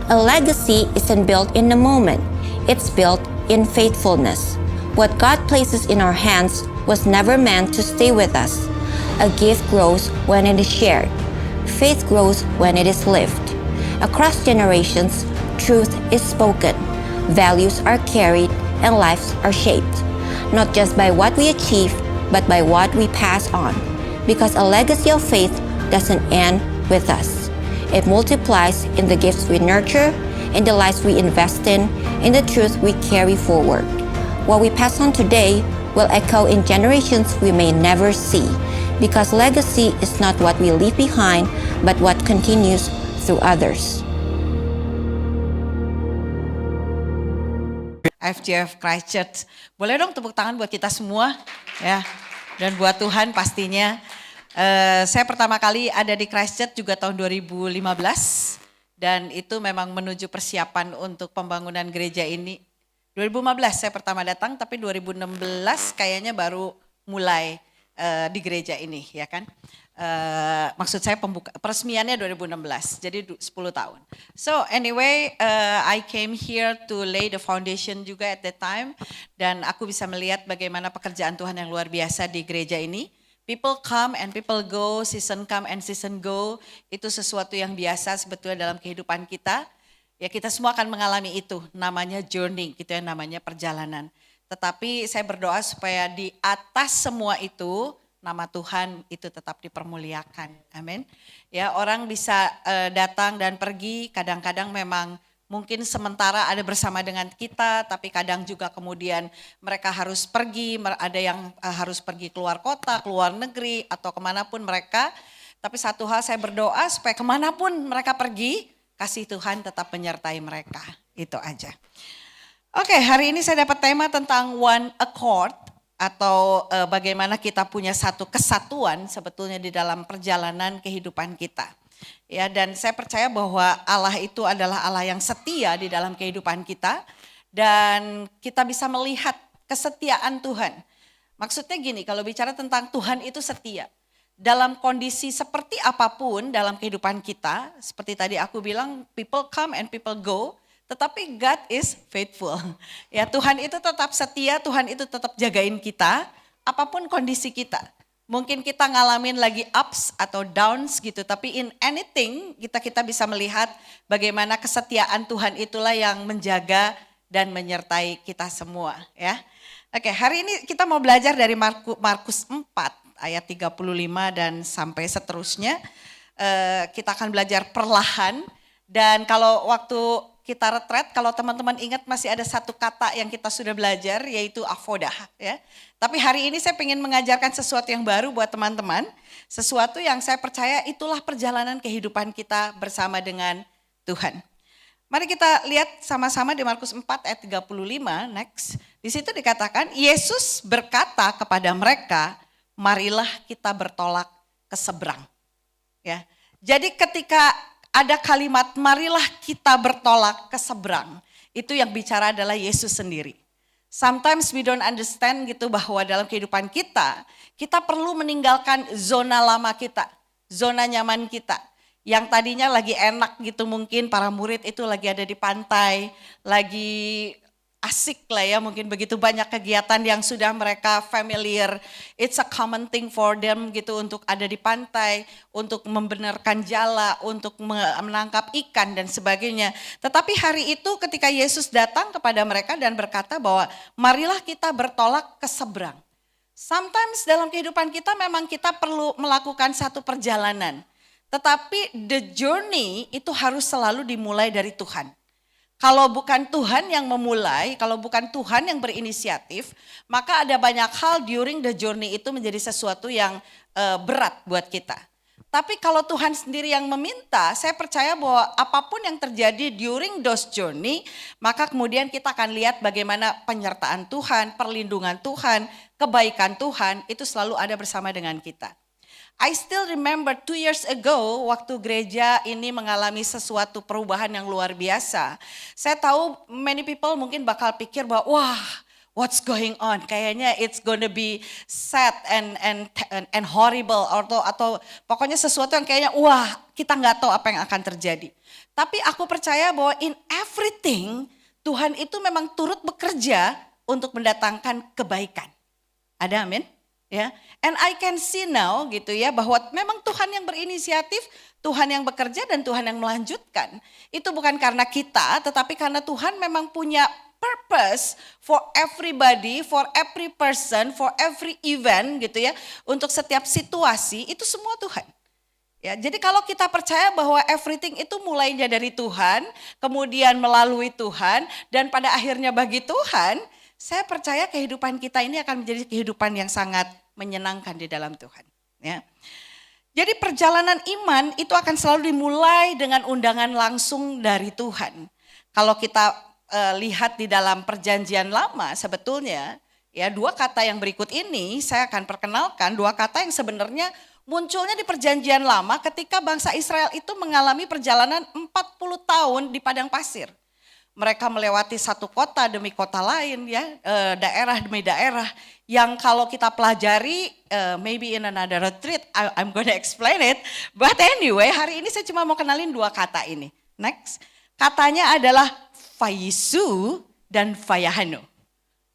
A legacy isn't built in a moment, it's built in faithfulness. What God places in our hands was never meant to stay with us. A gift grows when it is shared. Faith grows when it is lived. Across generations, truth is spoken, values are carried, and lives are shaped, not just by what we achieve, but by what we pass on. Because a legacy of faith doesn't end with us. It multiplies in the gifts we nurture, in the lives we invest in the truth we carry forward. What we pass on today will echo in generations we may never see, because legacy is not what we leave behind, but what continues through others. FGF Christchurch. Boleh dong tepuk tangan buat kita semua ya. Dan buat Tuhan pastinya. Saya pertama kali ada di Christchurch juga tahun 2015 dan itu memang menuju persiapan untuk pembangunan gereja ini. 2015 saya pertama datang, tapi 2016 kayaknya baru mulai di gereja ini ya kan. Maksud saya peresmiannya 2016, jadi 10 tahun. So anyway, I came here to lay the foundation juga at that time. Dan aku bisa melihat bagaimana pekerjaan Tuhan yang luar biasa di gereja ini. People come and people go, season come and season go. Itu sesuatu yang biasa sebetulnya dalam kehidupan kita. Ya kita semua akan mengalami itu, namanya journey, gitu ya, namanya perjalanan. Tetapi saya berdoa supaya di atas semua itu, nama Tuhan itu tetap dipermuliakan, amin. Ya orang bisa datang dan pergi, kadang-kadang memang mungkin sementara ada bersama dengan kita, tapi kadang juga kemudian mereka harus pergi, ada yang harus pergi keluar kota, keluar negeri, atau kemanapun mereka. Tapi satu hal saya berdoa supaya kemanapun mereka pergi, kasih Tuhan tetap menyertai mereka, itu aja. Oke, hari ini saya dapat tema tentang one accord, atau bagaimana kita punya satu kesatuan sebetulnya di dalam perjalanan kehidupan kita. Ya, dan saya percaya bahwa Allah itu adalah Allah yang setia di dalam kehidupan kita dan kita bisa melihat kesetiaan Tuhan. Maksudnya gini, kalau bicara tentang Tuhan itu setia. Dalam kondisi seperti apapun dalam kehidupan kita, seperti tadi aku bilang, people come and people go. Tetapi God is faithful. Ya Tuhan itu tetap setia, Tuhan itu tetap jagain kita, apapun kondisi kita. Mungkin kita ngalamin lagi ups atau downs gitu, tapi in anything kita bisa melihat bagaimana kesetiaan Tuhan itulah yang menjaga dan menyertai kita semua ya. Oke, hari ini kita mau belajar dari Markus 4 ayat 35 dan sampai seterusnya. Kita akan belajar perlahan dan kalau waktu kita retret, kalau teman-teman ingat masih ada satu kata yang kita sudah belajar yaitu avodah ya. Tapi hari ini saya ingin mengajarkan sesuatu yang baru buat teman-teman. Sesuatu yang saya percaya itulah perjalanan kehidupan kita bersama dengan Tuhan. Mari kita lihat sama-sama di Markus 4 ayat 35, next. Di situ dikatakan, Yesus berkata kepada mereka, marilah kita bertolak ke seberang. Ya. Jadi ketika ada kalimat marilah kita bertolak ke seberang. Itu yang bicara adalah Yesus sendiri. Sometimes we don't understand gitu bahwa dalam kehidupan kita perlu meninggalkan zona lama kita, zona nyaman kita. Yang tadinya lagi enak gitu mungkin para murid itu lagi ada di pantai, lagi asik lah ya, mungkin begitu banyak kegiatan yang sudah mereka familiar. It's a common thing for them gitu untuk ada di pantai, untuk membenarkan jala, untuk menangkap ikan dan sebagainya. Tetapi hari itu ketika Yesus datang kepada mereka dan berkata bahwa marilah kita bertolak ke seberang. Sometimes dalam kehidupan kita memang kita perlu melakukan satu perjalanan. Tetapi the journey itu harus selalu dimulai dari Tuhan. Kalau bukan Tuhan yang memulai, kalau bukan Tuhan yang berinisiatif, maka ada banyak hal during the journey itu menjadi sesuatu yang berat buat kita. Tapi kalau Tuhan sendiri yang meminta, saya percaya bahwa apapun yang terjadi during those journey, maka kemudian kita akan lihat bagaimana penyertaan Tuhan, perlindungan Tuhan, kebaikan Tuhan, itu selalu ada bersama dengan kita. I still remember 2 years ago waktu gereja ini mengalami sesuatu perubahan yang luar biasa. Saya tahu many people mungkin bakal pikir bahwa wah what's going on? Kayaknya it's gonna be sad and horrible atau pokoknya sesuatu yang kayaknya wah kita nggak tahu apa yang akan terjadi. Tapi aku percaya bahwa in everything Tuhan itu memang turut bekerja untuk mendatangkan kebaikan. Ada amin? Ya, and I can see now gitu ya bahwa memang Tuhan yang berinisiatif, Tuhan yang bekerja dan Tuhan yang melanjutkan. Itu bukan karena kita, tetapi karena Tuhan memang punya purpose for everybody, for every person, for every event gitu ya. Untuk setiap situasi itu semua Tuhan. Ya, jadi kalau kita percaya bahwa everything itu mulainya dari Tuhan, kemudian melalui Tuhan dan pada akhirnya bagi Tuhan, saya percaya kehidupan kita ini akan menjadi kehidupan yang sangat menyenangkan di dalam Tuhan. Ya. Jadi perjalanan iman itu akan selalu dimulai dengan undangan langsung dari Tuhan. Kalau kita lihat di dalam perjanjian lama sebetulnya, ya dua kata yang berikut ini saya akan perkenalkan, dua kata yang sebenarnya munculnya di perjanjian lama ketika bangsa Israel itu mengalami perjalanan 40 tahun di padang pasir. Mereka melewati satu kota demi kota lain ya, daerah demi daerah yang kalau kita pelajari maybe in another retreat I'm gonna explain it. But anyway, hari ini saya cuma mau kenalin dua kata ini. Next, katanya adalah Fayisu dan Fayahanu.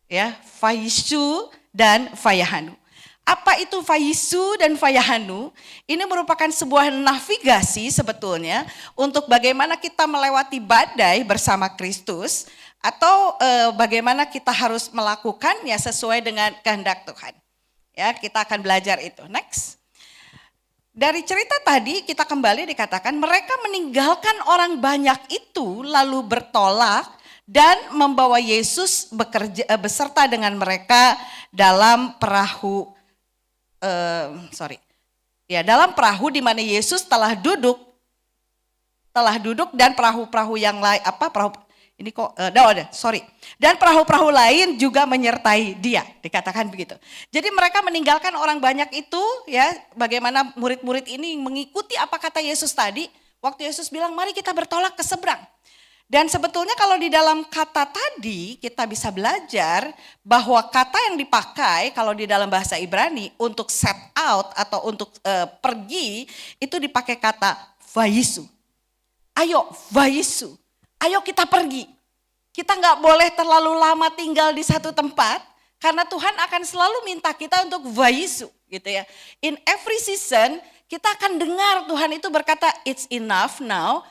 Ya, Fayisu dan Fayahanu. Apa itu Fayisu dan Fayahanu? Ini merupakan sebuah navigasi sebetulnya untuk bagaimana kita melewati badai bersama Kristus atau bagaimana kita harus melakukannya sesuai dengan kehendak Tuhan. Ya, kita akan belajar itu. Next. Dari cerita tadi kita kembali dikatakan mereka meninggalkan orang banyak itu lalu bertolak dan membawa Yesus beserta dengan mereka dalam perahu. Dalam perahu di mana Yesus telah duduk dan perahu-perahu yang lain dan perahu-perahu lain juga menyertai dia, dikatakan begitu. Jadi mereka meninggalkan orang banyak itu ya, bagaimana murid-murid ini mengikuti apa kata Yesus tadi waktu Yesus bilang mari kita bertolak ke seberang. Dan sebetulnya kalau di dalam kata tadi kita bisa belajar bahwa kata yang dipakai kalau di dalam bahasa Ibrani untuk set out atau untuk pergi itu dipakai kata vayisu. Ayo vayisu, ayo kita pergi. Kita nggak boleh terlalu lama tinggal di satu tempat karena Tuhan akan selalu minta kita untuk vayisu gitu ya. In every season kita akan dengar Tuhan itu berkata it's enough now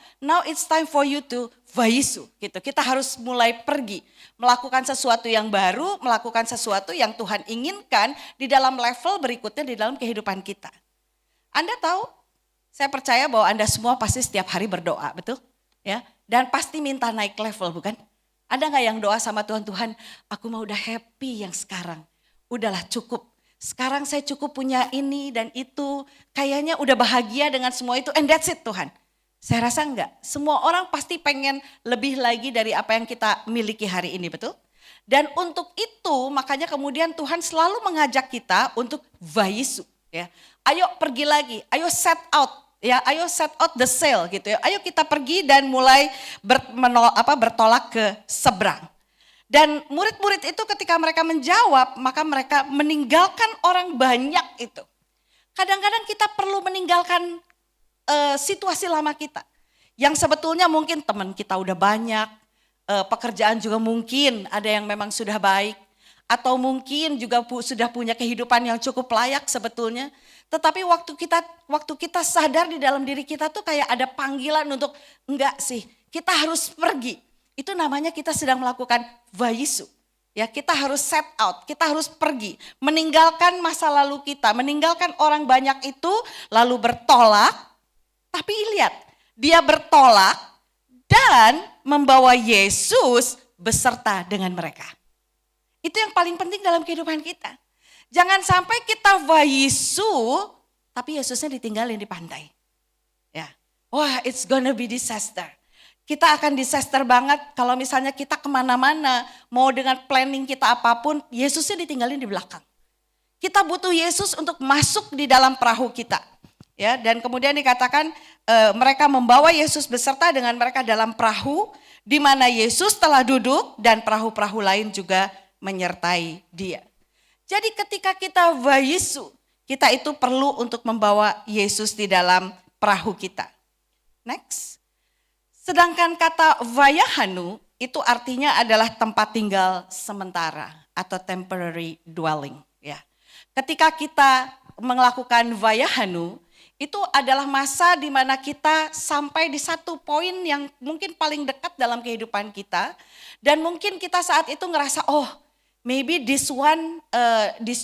it's time for you to vayisu gitu. Kita harus mulai pergi, melakukan sesuatu yang baru, melakukan sesuatu yang Tuhan inginkan di dalam level berikutnya di dalam kehidupan kita. Anda tahu, saya percaya bahwa Anda semua pasti setiap hari berdoa, betul? Ya, dan pasti minta naik level, bukan? Ada nggak yang doa sama Tuhan, Tuhan, aku mau udah happy yang sekarang, udahlah cukup. Sekarang saya cukup punya ini dan itu, kayaknya udah bahagia dengan semua itu, and that's it Tuhan. Saya rasa enggak, semua orang pasti pengen lebih lagi dari apa yang kita miliki hari ini, betul? Dan untuk itu makanya kemudian Tuhan selalu mengajak kita untuk vayisu. Ya. Ayo pergi lagi, ayo set out, ya, ayo set out the sail gitu ya. Ayo kita pergi dan mulai bertolak ke seberang. Dan murid-murid itu ketika mereka menjawab, maka mereka meninggalkan orang banyak itu. Kadang-kadang kita perlu meninggalkan situasi lama kita. Yang sebetulnya mungkin teman kita udah banyak, pekerjaan juga mungkin ada yang memang sudah baik. Atau mungkin juga sudah punya kehidupan yang cukup layak sebetulnya. Tetapi waktu kita sadar di dalam diri kita tuh kayak ada panggilan untuk enggak sih, kita harus pergi. Itu namanya kita sedang melakukan vayisu. Ya, kita harus set out, kita harus pergi, meninggalkan masa lalu kita, meninggalkan orang banyak itu lalu bertolak. Tapi lihat, dia bertolak dan membawa Yesus beserta dengan mereka. Itu yang paling penting dalam kehidupan kita. Jangan sampai kita vayisu, tapi Yesusnya ditinggalin di pantai. Ya, wah, it's gonna be disaster. Kita akan disaster banget kalau misalnya kita kemana-mana, mau dengan planning kita apapun, Yesusnya ditinggalin di belakang. Kita butuh Yesus untuk masuk di dalam perahu kita. Ya, dan kemudian dikatakan mereka membawa Yesus beserta dengan mereka dalam perahu, di mana Yesus telah duduk dan perahu-perahu lain juga menyertai dia. Jadi ketika kita vayisu, kita itu perlu untuk membawa Yesus di dalam perahu kita. Next. Sedangkan kata vayahanu itu artinya adalah tempat tinggal sementara atau temporary dwelling. Ya. Ketika kita melakukan vayahanu, itu adalah masa di mana kita sampai di satu poin yang mungkin paling dekat dalam kehidupan kita. Dan mungkin kita saat itu ngerasa, oh maybe this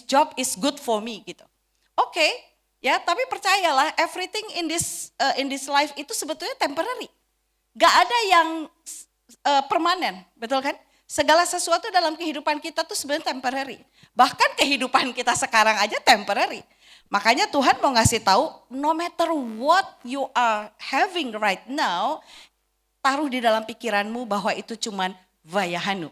job is good for me gitu. Oke, ya, tapi percayalah, everything in this life itu sebetulnya temporary. Gak ada yang permanen, betul kan? Segala sesuatu dalam kehidupan kita tuh sebenarnya temporary. Bahkan kehidupan kita sekarang aja temporary. Makanya Tuhan mau ngasih tahu, no matter what you are having right now, taruh di dalam pikiranmu bahwa itu cuman vayahanu.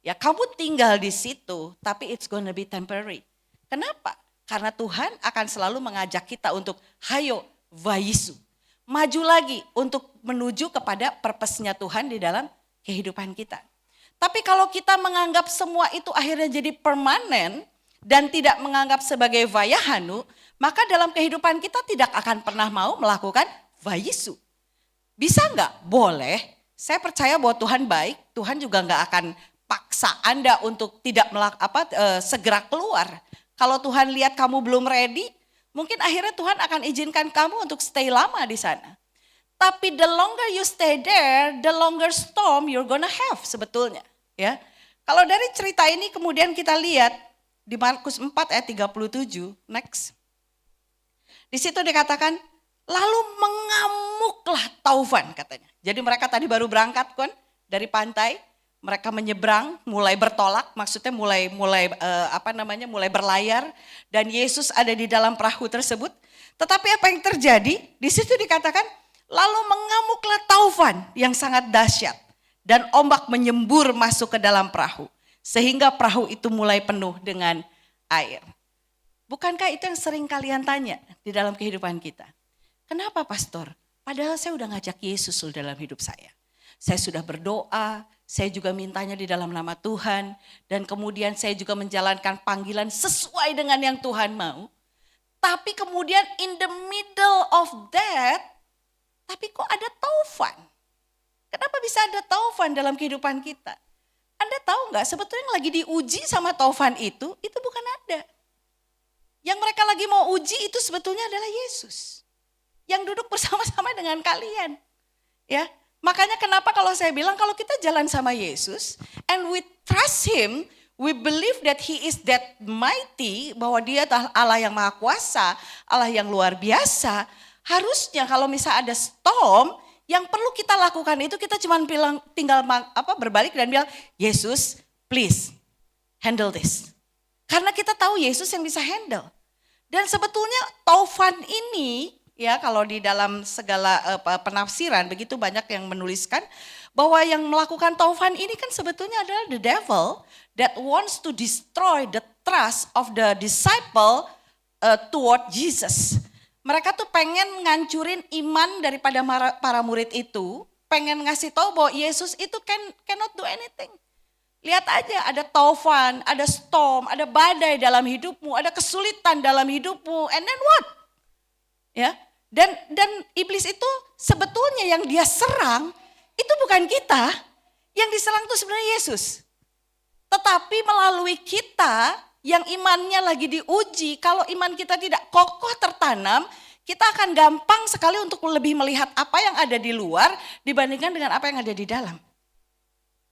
Ya, kamu tinggal di situ, tapi it's gonna be temporary. Kenapa? Karena Tuhan akan selalu mengajak kita untuk hayo vayisu. Maju lagi untuk menuju kepada purpose-nya Tuhan di dalam kehidupan kita. Tapi kalau kita menganggap semua itu akhirnya jadi permanen dan tidak menganggap sebagai vayahanu, maka dalam kehidupan kita tidak akan pernah mau melakukan vayisu. Bisa enggak? Boleh. Saya percaya bahwa Tuhan baik, Tuhan juga enggak akan paksa Anda untuk tidak segera keluar. Kalau Tuhan lihat kamu belum ready, mungkin akhirnya Tuhan akan izinkan kamu untuk stay lama di sana. Tapi the longer you stay there, the longer storm you're gonna have sebetulnya. Ya, kalau dari cerita ini kemudian kita lihat di Markus 4 ayat 37, next. Di situ dikatakan, lalu mengamuklah taufan katanya. Jadi mereka tadi baru berangkat kan dari pantai. Mereka menyeberang, mulai bertolak, maksudnya mulai berlayar, dan Yesus ada di dalam perahu tersebut. Tetapi apa yang terjadi? Di situ dikatakan, lalu mengamuklah taufan yang sangat dahsyat, dan ombak menyembur masuk ke dalam perahu, sehingga perahu itu mulai penuh dengan air. Bukankah itu yang sering kalian tanya di dalam kehidupan kita? Kenapa pastor? Padahal saya udah ngajak Yesus dalam hidup saya. Saya sudah berdoa, saya juga mintanya di dalam nama Tuhan, dan kemudian saya juga menjalankan panggilan sesuai dengan yang Tuhan mau. Tapi kemudian in the middle of that, tapi kok ada taufan? Kenapa bisa ada taufan dalam kehidupan kita? Anda tahu nggak, sebetulnya yang lagi diuji sama taufan itu bukan Anda. Yang mereka lagi mau uji itu sebetulnya adalah Yesus. Yang duduk bersama-sama dengan kalian. Ya. Makanya kenapa kalau saya bilang kalau kita jalan sama Yesus and we trust Him, we believe that He is that mighty, bahwa Dia adalah Allah yang maha kuasa, Allah yang luar biasa. Harusnya kalau misalnya ada storm, yang perlu kita lakukan itu kita cuma tinggal berbalik dan bilang, Yesus please handle this. Karena kita tahu Yesus yang bisa handle. Dan sebetulnya taufan ini, ya, kalau di dalam segala penafsiran begitu banyak yang menuliskan bahwa yang melakukan taufan ini kan sebetulnya adalah the devil that wants to destroy the trust of the disciple toward Jesus. Mereka tuh pengen ngancurin iman daripada para murid itu, pengen ngasih tahu bahwa Yesus itu cannot do anything. Lihat aja, ada taufan, ada storm, ada badai dalam hidupmu, ada kesulitan dalam hidupmu, and then what? Ya. Dan iblis itu sebetulnya yang dia serang itu bukan kita, yang diserang itu sebenarnya Yesus. Tetapi melalui kita yang imannya lagi diuji, kalau iman kita tidak kokoh tertanam, kita akan gampang sekali untuk lebih melihat apa yang ada di luar dibandingkan dengan apa yang ada di dalam.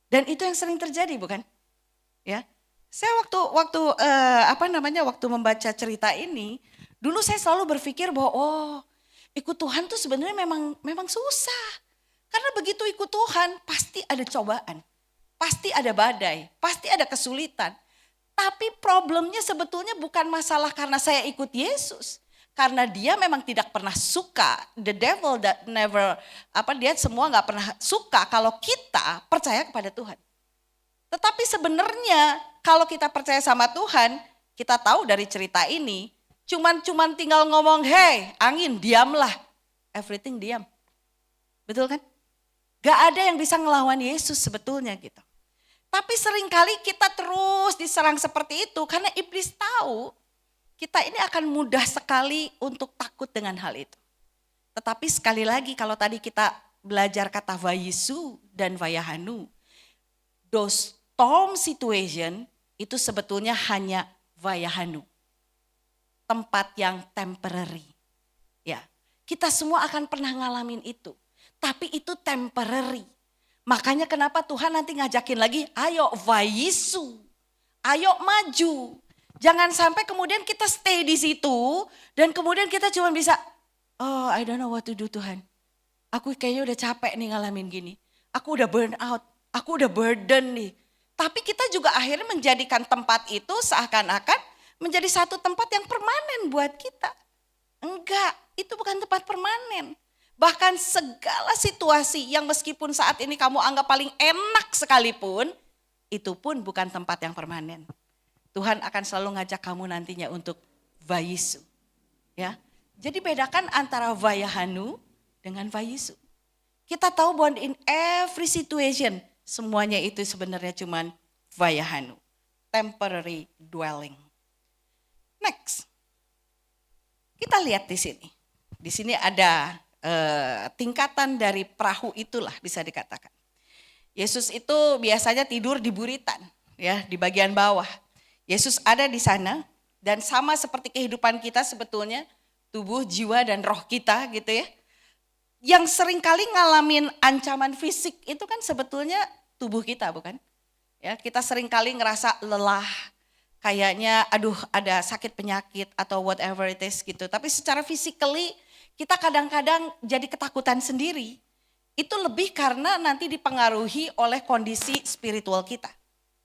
Dan itu yang sering terjadi, bukan? Ya. Saya waktu membaca cerita ini, dulu saya selalu berpikir bahwa ikut Tuhan tuh sebenarnya memang susah. Karena begitu ikut Tuhan pasti ada cobaan, pasti ada badai, pasti ada kesulitan. Tapi problemnya sebetulnya bukan masalah karena saya ikut Yesus. Karena dia memang tidak pernah suka, the devil that never, dia semua gak pernah suka kalau kita percaya kepada Tuhan. Tetapi sebenarnya kalau kita percaya sama Tuhan, kita tahu dari cerita ini, cuman tinggal ngomong, hey angin diamlah, everything diam. Betul kan? Gak ada yang bisa ngelawan Yesus sebetulnya gitu. Tapi seringkali kita terus diserang seperti itu karena iblis tahu kita ini akan mudah sekali untuk takut dengan hal itu. Tetapi sekali lagi kalau tadi kita belajar kata vayisu dan vayahanu, those storm situation itu sebetulnya hanya vayahanu. Tempat yang temporary. Ya, kita semua akan pernah ngalamin itu. Tapi itu temporary. Makanya kenapa Tuhan nanti ngajakin lagi, ayo vayisu, ayo maju. Jangan sampai kemudian kita stay di situ dan kemudian kita cuma bisa, oh I don't know what to do Tuhan. Aku kayaknya udah capek nih ngalamin gini. Aku udah burn out, aku udah burden nih. Tapi kita juga akhirnya menjadikan tempat itu seakan-akan menjadi satu tempat yang permanen buat kita. Enggak, itu bukan tempat permanen. Bahkan segala situasi yang meskipun saat ini kamu anggap paling enak sekalipun, itu pun bukan tempat yang permanen. Tuhan akan selalu ngajak kamu nantinya untuk vayisu. Ya. Jadi bedakan antara vayahanu dengan vayisu. Kita tahu bahwa in every situation, semuanya itu sebenarnya cuman vayahanu. Temporary dwelling. Next. Kita lihat di sini. Di sini ada tingkatan dari perahu itulah bisa dikatakan. Yesus itu biasanya tidur di buritan, ya, di bagian bawah. Yesus ada di sana dan sama seperti kehidupan kita sebetulnya, tubuh, jiwa dan roh kita gitu ya. Yang seringkali ngalamin ancaman fisik itu kan sebetulnya tubuh kita bukan? Ya, kita seringkali ngerasa lelah, kayaknya aduh ada sakit penyakit atau whatever it is gitu. Tapi secara physically kita kadang-kadang jadi ketakutan sendiri. Itu lebih karena nanti dipengaruhi oleh kondisi spiritual kita.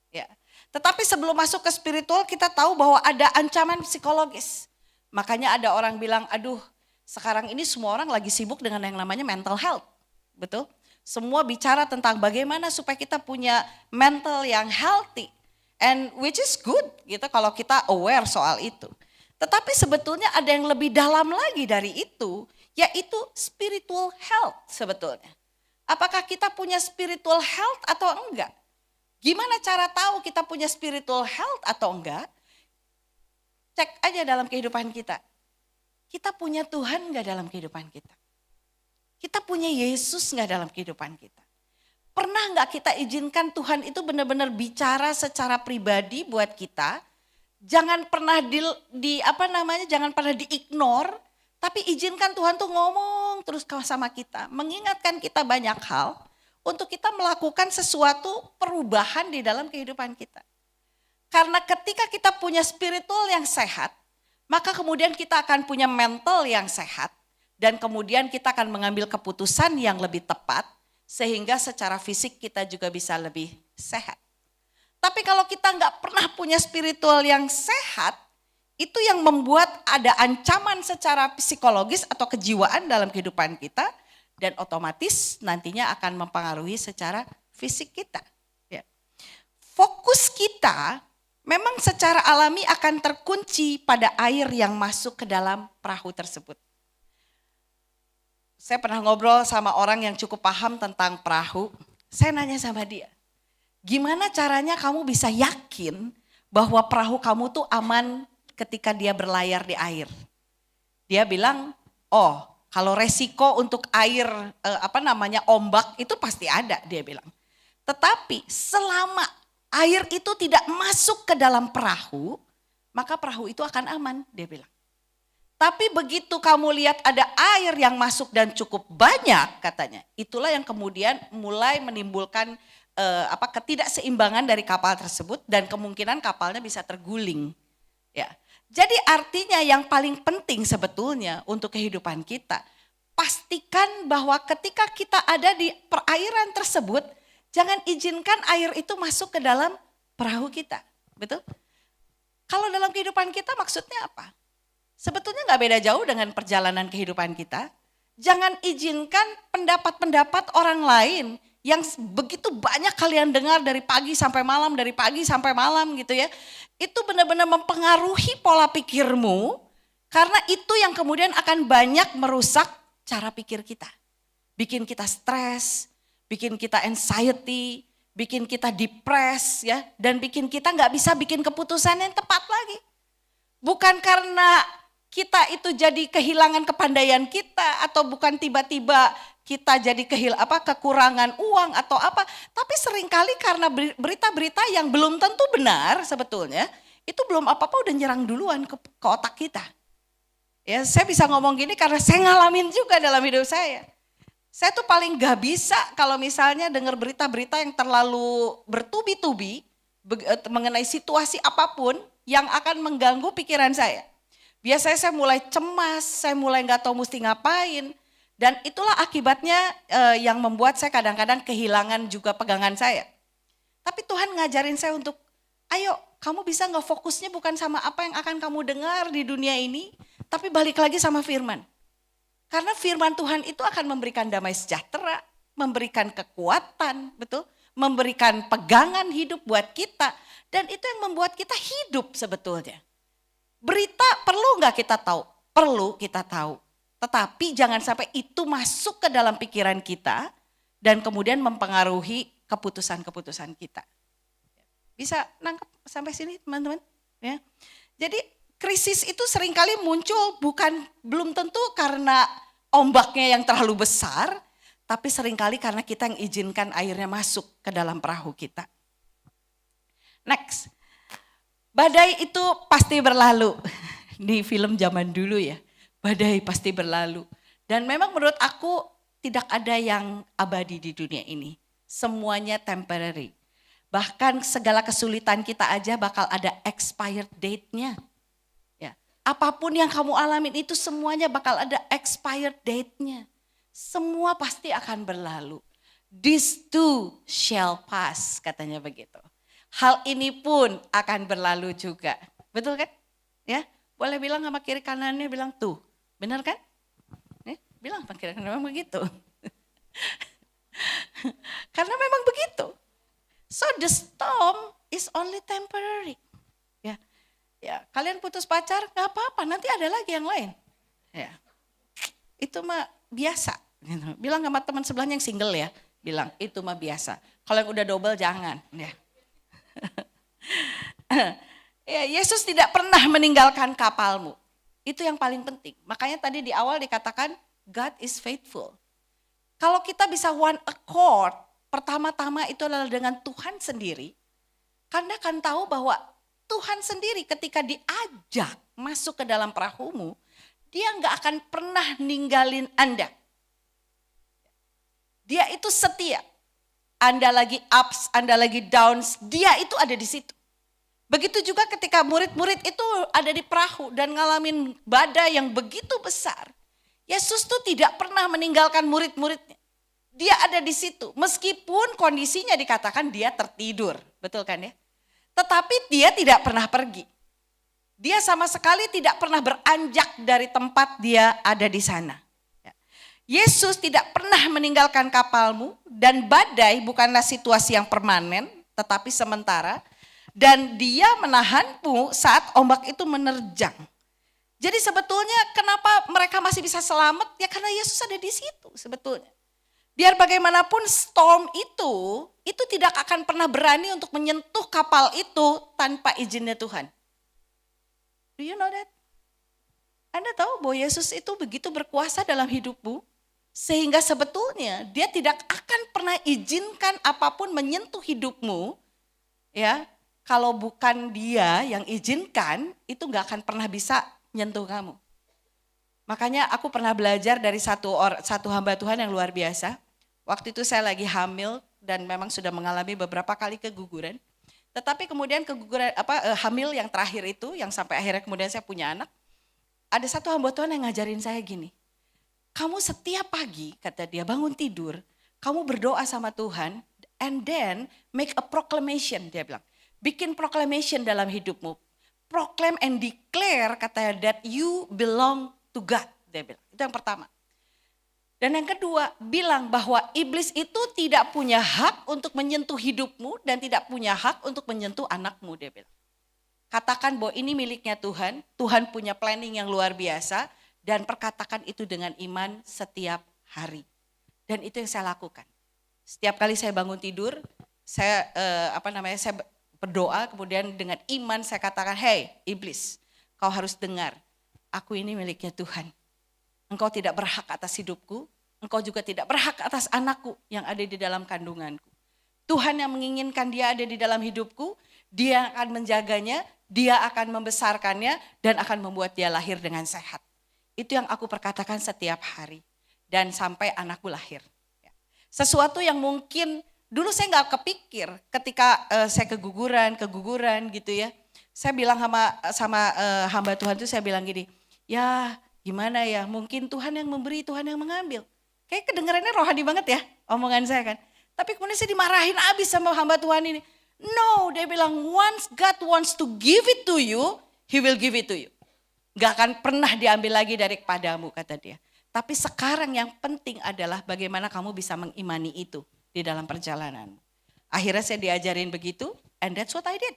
Ya. Tetapi sebelum masuk ke spiritual kita tahu bahwa ada ancaman psikologis. Makanya ada orang bilang, aduh sekarang ini semua orang lagi sibuk dengan yang namanya mental health. Betul? Semua bicara tentang bagaimana supaya kita punya mental yang healthy. And which is good gitu kalau kita aware soal itu. Tetapi sebetulnya ada yang lebih dalam lagi dari itu, yaitu spiritual health sebetulnya. Apakah kita punya spiritual health atau enggak? Gimana cara tahu kita punya spiritual health atau enggak? Cek aja dalam kehidupan kita. Kita punya Tuhan enggak dalam kehidupan kita? Kita punya Yesus enggak dalam kehidupan kita? Pernah enggak kita izinkan Tuhan itu benar-benar bicara secara pribadi buat kita? Jangan pernah jangan pernah diignore, tapi izinkan Tuhan tuh ngomong terus sama kita, mengingatkan kita banyak hal untuk kita melakukan sesuatu perubahan di dalam kehidupan kita. Karena ketika kita punya spiritual yang sehat, maka kemudian kita akan punya mental yang sehat dan kemudian kita akan mengambil keputusan yang lebih tepat sehingga secara fisik kita juga bisa lebih sehat. Tapi kalau kita nggak pernah punya spiritual yang sehat, itu yang membuat ada ancaman secara psikologis atau kejiwaan dalam kehidupan kita dan otomatis nantinya akan mempengaruhi secara fisik kita. Ya. Fokus kita memang secara alami akan terkunci pada air yang masuk ke dalam perahu tersebut. Saya pernah ngobrol sama orang yang cukup paham tentang perahu, saya nanya sama dia, gimana caranya kamu bisa yakin bahwa perahu kamu tuh aman ketika dia berlayar di air? Dia bilang, oh kalau resiko untuk air ombak itu pasti ada, dia bilang. Tetapi selama air itu tidak masuk ke dalam perahu, maka perahu itu akan aman, dia bilang. Tapi begitu kamu lihat ada air yang masuk dan cukup banyak katanya, itulah yang kemudian mulai menimbulkan ketidakseimbangan dari kapal tersebut dan kemungkinan kapalnya bisa terguling. Ya. Jadi artinya yang paling penting sebetulnya untuk kehidupan kita, pastikan bahwa ketika kita ada di perairan tersebut, jangan izinkan air itu masuk ke dalam perahu kita. Betul? Kalau dalam kehidupan kita maksudnya apa? Sebetulnya gak beda jauh dengan perjalanan kehidupan kita. Jangan izinkan pendapat-pendapat orang lain yang begitu banyak kalian dengar dari pagi sampai malam gitu ya. Itu benar-benar mempengaruhi pola pikirmu karena itu yang kemudian akan banyak merusak cara pikir kita. Bikin kita stres, bikin kita anxiety, bikin kita depres ya, dan bikin kita nggak bisa bikin keputusan yang tepat lagi. Bukan karena kita itu jadi kehilangan kepandaian kita, atau bukan tiba-tiba kita jadi kekurangan uang atau apa, tapi seringkali karena berita-berita yang belum tentu benar sebetulnya, itu belum apa-apa udah nyerang duluan ke otak kita. Ya, saya bisa ngomong gini karena saya ngalamin juga dalam hidup saya. Saya tuh paling gak bisa kalau misalnya dengar berita-berita yang terlalu bertubi-tubi mengenai situasi apapun yang akan mengganggu pikiran saya. Biasanya saya mulai cemas, saya mulai gak tahu mesti ngapain. Dan itulah akibatnya yang membuat saya kadang-kadang kehilangan juga pegangan saya. Tapi Tuhan ngajarin saya untuk, ayo kamu bisa gak fokusnya bukan sama apa yang akan kamu dengar di dunia ini, tapi balik lagi sama firman. Karena firman Tuhan itu akan memberikan damai sejahtera, memberikan kekuatan, betul, memberikan pegangan hidup buat kita, dan itu yang membuat kita hidup sebetulnya. Berita perlu nggak kita tahu? Perlu kita tahu, tetapi jangan sampai itu masuk ke dalam pikiran kita dan kemudian mempengaruhi keputusan-keputusan kita. Bisa nangkep sampai sini teman-teman? Ya. Jadi krisis itu seringkali muncul belum tentu karena ombaknya yang terlalu besar, tapi seringkali karena kita yang izinkan airnya masuk ke dalam perahu kita. Next, badai itu pasti berlalu. Di film zaman dulu ya, badai pasti berlalu. Dan memang menurut aku tidak ada yang abadi di dunia ini. Semuanya temporary. Bahkan segala kesulitan kita aja bakal ada expired date-nya. Apapun yang kamu alamin itu semuanya bakal ada expired date-nya. Semua pasti akan berlalu. This too shall pass, katanya begitu. Hal ini pun akan berlalu juga. Betul kan? Ya, boleh bilang sama kiri kanannya, bilang tuh. Benar kan? Bilang sama kiri kanan, memang begitu. Karena memang begitu. So the storm is only temporary. Ya, kalian putus pacar nggak apa-apa, nanti ada lagi yang lain. Ya, itu mah biasa. Bilang sama teman sebelahnya yang single ya, bilang itu mah biasa. Kalau yang udah double jangan. Ya. Ya, Yesus tidak pernah meninggalkan kapalmu. Itu yang paling penting. Makanya tadi di awal dikatakan God is faithful. Kalau kita bisa one accord, pertama-tama itu adalah dengan Tuhan sendiri. Karena kan tahu bahwa Tuhan sendiri ketika diajak masuk ke dalam perahumu, dia nggak akan pernah ninggalin Anda. Dia itu setia. Anda lagi ups, Anda lagi downs, dia itu ada di situ. Begitu juga ketika murid-murid itu ada di perahu dan ngalamin badai yang begitu besar. Yesus tuh tidak pernah meninggalkan murid-muridnya. Dia ada di situ, meskipun kondisinya dikatakan dia tertidur, betul kan ya? Tetapi dia tidak pernah pergi. Dia sama sekali tidak pernah beranjak dari tempat dia ada di sana. Yesus tidak pernah meninggalkan kapalmu, dan badai bukanlah situasi yang permanen, tetapi sementara. Dan dia menahanmu saat ombak itu menerjang. Jadi sebetulnya kenapa mereka masih bisa selamat? Ya karena Yesus ada di situ sebetulnya. Biar bagaimanapun storm itu tidak akan pernah berani untuk menyentuh kapal itu tanpa izinnya Tuhan. Do you know that? Anda tahu bahwa Yesus itu begitu berkuasa dalam hidupmu, sehingga sebetulnya dia tidak akan pernah izinkan apapun menyentuh hidupmu, ya. Kalau bukan dia yang izinkan, itu gak akan pernah bisa nyentuh kamu. Makanya aku pernah belajar dari satu hamba Tuhan yang luar biasa. Waktu itu saya lagi hamil dan memang sudah mengalami beberapa kali keguguran. Tetapi kemudian hamil yang terakhir itu, yang sampai akhirnya kemudian saya punya anak. Ada satu hamba Tuhan yang ngajarin saya gini. Kamu setiap pagi, kata dia, bangun tidur, kamu berdoa sama Tuhan, and then make a proclamation, dia bilang. Bikin proclamation dalam hidupmu. Proclaim and declare, katanya, that you belong to God, dia bilang. Itu yang pertama. Dan yang kedua, bilang bahwa iblis itu tidak punya hak untuk menyentuh hidupmu dan tidak punya hak untuk menyentuh anakmu, dia bilang. Katakan bahwa ini miliknya Tuhan, Tuhan punya planning yang luar biasa, dan perkatakan itu dengan iman setiap hari. Dan itu yang saya lakukan. Setiap kali saya bangun tidur, saya saya berdoa, kemudian dengan iman saya katakan, "Hey, iblis, kau harus dengar. Aku ini miliknya Tuhan. Engkau tidak berhak atas hidupku, engkau juga tidak berhak atas anakku yang ada di dalam kandunganku. Tuhan yang menginginkan dia ada di dalam hidupku, dia akan menjaganya, dia akan membesarkannya, dan akan membuat dia lahir dengan sehat." Itu yang aku perkatakan setiap hari. Dan sampai anakku lahir. Sesuatu yang mungkin dulu saya nggak kepikir ketika saya keguguran gitu ya. Saya bilang sama hamba Tuhan itu, saya bilang gini, ya gimana ya, mungkin Tuhan yang memberi, Tuhan yang mengambil. Kayak kedengarannya rohani banget ya omongan saya kan. Tapi kemudian saya dimarahin abis sama hamba Tuhan ini. No, dia bilang once God wants to give it to you, He will give it to you. Gak akan pernah diambil lagi dari kepadamu, kata dia. Tapi sekarang yang penting adalah bagaimana kamu bisa mengimani itu di dalam perjalanan. Akhirnya saya diajarin begitu, and that's what I did.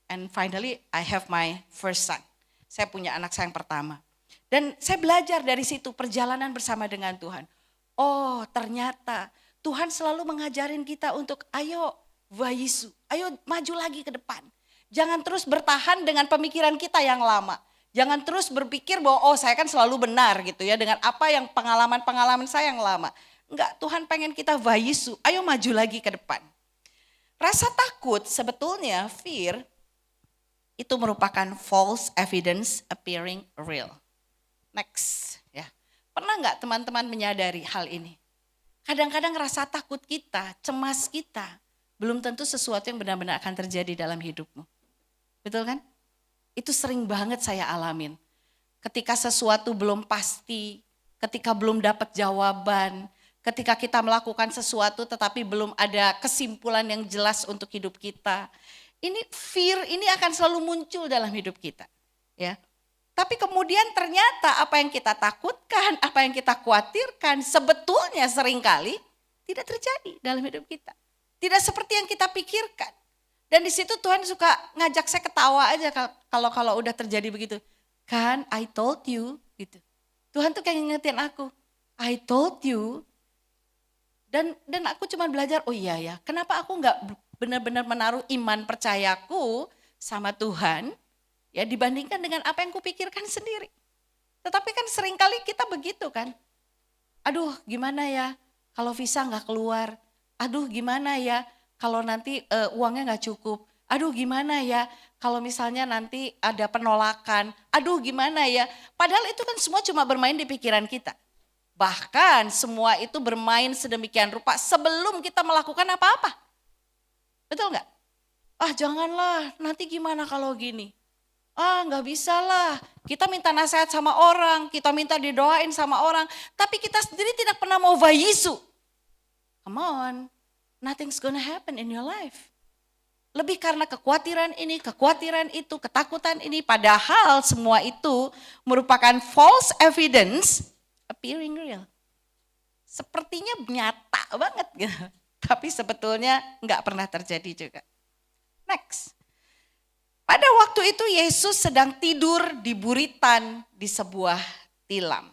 And finally I have my first son. Saya punya anak saya yang pertama. Dan saya belajar dari situ perjalanan bersama dengan Tuhan. Oh ternyata Tuhan selalu mengajarin kita untuk ayo Vayisu, ayo maju lagi ke depan. Jangan terus bertahan dengan pemikiran kita yang lama. Jangan terus berpikir bahwa oh saya kan selalu benar gitu ya dengan apa yang pengalaman-pengalaman saya yang lama. Enggak, Tuhan pengen kita Vayisu, ayo maju lagi ke depan. Rasa takut sebetulnya, fear, itu merupakan false evidence appearing real. Next, ya. Pernah enggak teman-teman menyadari hal ini? Kadang-kadang rasa takut kita, cemas kita, belum tentu sesuatu yang benar-benar akan terjadi dalam hidupmu. Betul kan? Itu sering banget saya alamin. Ketika sesuatu belum pasti, ketika belum dapat jawaban, ketika kita melakukan sesuatu tetapi belum ada kesimpulan yang jelas untuk hidup kita. Ini fear ini akan selalu muncul dalam hidup kita. Ya. Tapi kemudian ternyata apa yang kita takutkan, apa yang kita khawatirkan sebetulnya seringkali tidak terjadi dalam hidup kita. Tidak seperti yang kita pikirkan. Dan di situ Tuhan suka ngajak saya ketawa aja kalau udah terjadi begitu. Kan, I told you gitu. Tuhan tuh kayak ngingetin aku, I told you. Dan aku cuma belajar, oh iya ya, kenapa aku nggak benar-benar menaruh iman percayaku sama Tuhan ya dibandingkan dengan apa yang kupikirkan sendiri. Tetapi kan seringkali kita begitu kan. Aduh gimana ya kalau visa nggak keluar. Aduh gimana ya kalau nanti uangnya nggak cukup, aduh gimana ya kalau misalnya nanti ada penolakan, aduh gimana ya. Padahal itu kan semua cuma bermain di pikiran kita. Bahkan semua itu bermain sedemikian rupa sebelum kita melakukan apa-apa. Betul nggak? Ah janganlah, nanti gimana kalau gini? Ah nggak bisa lah, kita minta nasihat sama orang, kita minta didoain sama orang, tapi kita sendiri tidak pernah mau Vayisu. Come on. Nothing's gonna happen in your life. Lebih karena kekhawatiran ini, kekhawatiran itu, ketakutan ini. Padahal semua itu merupakan false evidence appearing real. Sepertinya nyata banget gitu. Tapi sebetulnya nggak pernah terjadi juga. Next. Pada waktu itu Yesus sedang tidur di buritan di sebuah tilam.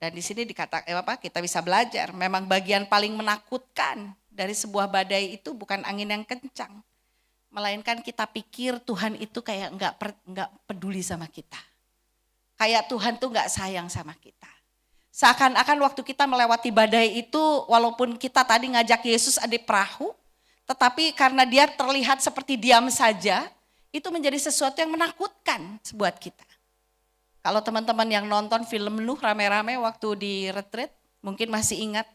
Dan di sini kita bisa belajar, memang bagian paling menakutkan dari sebuah badai itu bukan angin yang kencang. Melainkan kita pikir Tuhan itu kayak enggak peduli sama kita. Kayak Tuhan tuh enggak sayang sama kita. Seakan-akan waktu kita melewati badai itu, walaupun kita tadi ngajak Yesus ada perahu, tetapi karena dia terlihat seperti diam saja, itu menjadi sesuatu yang menakutkan buat kita. Kalau teman-teman yang nonton film Nuh rame-rame waktu di retreat, mungkin masih ingat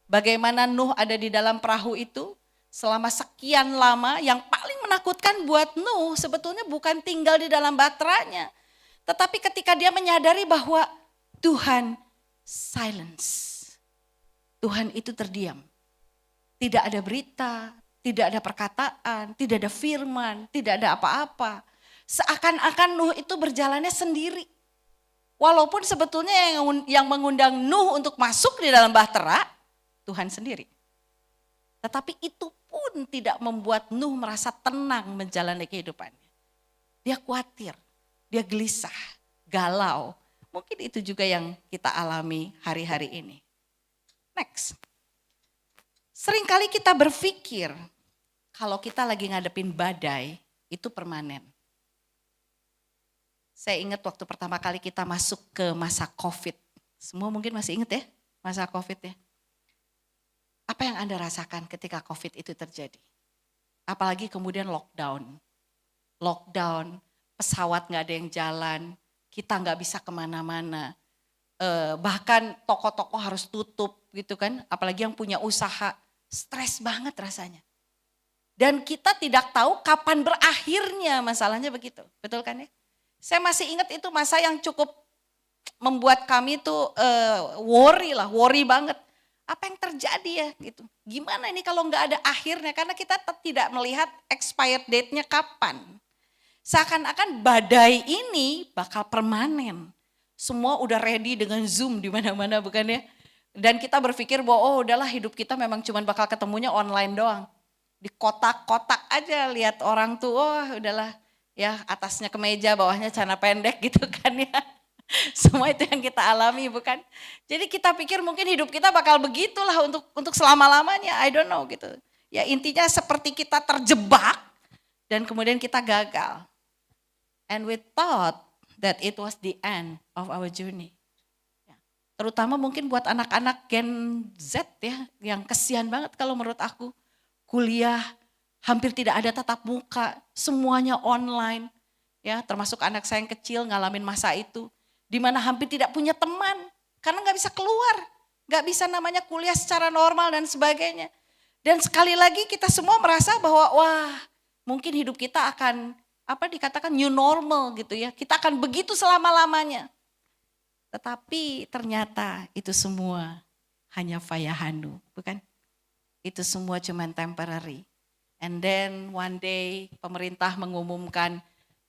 bagaimana Nuh ada di dalam perahu itu selama sekian lama. Yang paling menakutkan buat Nuh sebetulnya bukan tinggal di dalam baterainya, tetapi ketika dia menyadari bahwa Tuhan silence. Tuhan itu terdiam. Tidak ada berita, tidak ada perkataan, tidak ada firman, tidak ada apa-apa. Seakan-akan Nuh itu berjalannya sendiri. Walaupun sebetulnya yang mengundang Nuh untuk masuk di dalam bahtera, Tuhan sendiri. Tetapi itu pun tidak membuat Nuh merasa tenang menjalani kehidupannya. Dia khawatir, dia gelisah, galau. Mungkin itu juga yang kita alami hari-hari ini. Next. Seringkali kita berpikir kalau kita lagi ngadepin badai itu permanen. Saya ingat waktu pertama kali kita masuk ke masa COVID. Semua mungkin masih ingat ya masa COVID ya. Apa yang Anda rasakan ketika COVID itu terjadi? Apalagi kemudian lockdown. Lockdown, pesawat gak ada yang jalan, kita gak bisa kemana-mana. Bahkan toko-toko harus tutup gitu kan. Apalagi yang punya usaha, stres banget rasanya. Dan kita tidak tahu kapan berakhirnya, masalahnya begitu. Betul kan ya? Saya masih ingat itu masa yang cukup membuat kami tuh worry banget. Apa yang terjadi ya gitu. Gimana ini kalau nggak ada akhirnya, karena kita tidak melihat expired date-nya kapan. Seakan-akan badai ini bakal permanen. Semua udah ready dengan Zoom di mana-mana bukan ya. Dan kita berpikir bahwa udahlah hidup kita memang cuma bakal ketemunya online doang. Di kotak-kotak aja lihat orang tuh, udahlah ya atasnya kemeja, bawahnya celana pendek gitu kan ya. Semua itu yang kita alami bukan. Jadi kita pikir mungkin hidup kita bakal begitulah untuk selama-lamanya, I don't know gitu. Ya intinya seperti kita terjebak dan kemudian kita gagal. And we thought that it was the end of our journey. Terutama mungkin buat anak-anak Gen Z ya, yang kesian banget kalau menurut aku. Kuliah hampir tidak ada tatap muka, semuanya online. Ya, termasuk anak saya yang kecil ngalamin masa itu. Di mana hampir tidak punya teman, karena gak bisa keluar. Gak bisa namanya kuliah secara normal dan sebagainya. Dan sekali lagi kita semua merasa bahwa wah mungkin hidup kita akan dikatakan new normal gitu ya. Kita akan begitu selama-lamanya. Tetapi ternyata itu semua hanya fayahanu, bukan? Itu semua cuma temporary. And then one day pemerintah mengumumkan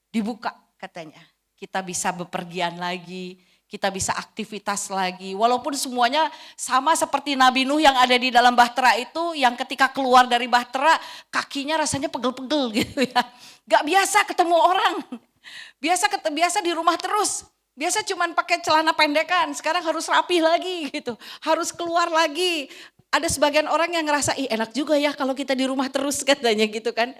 dibuka katanya. Kita bisa bepergian lagi, kita bisa aktivitas lagi. Walaupun semuanya sama seperti Nabi Nuh yang ada di dalam bahtera itu, yang ketika keluar dari bahtera kakinya rasanya pegel-pegel gitu ya. Gak biasa ketemu orang, biasa di rumah terus. Biasa cuman pakai celana pendekan, sekarang harus rapih lagi gitu, harus keluar lagi. Ada sebagian orang yang ngerasa, enak juga ya kalau kita di rumah terus katanya gitu kan.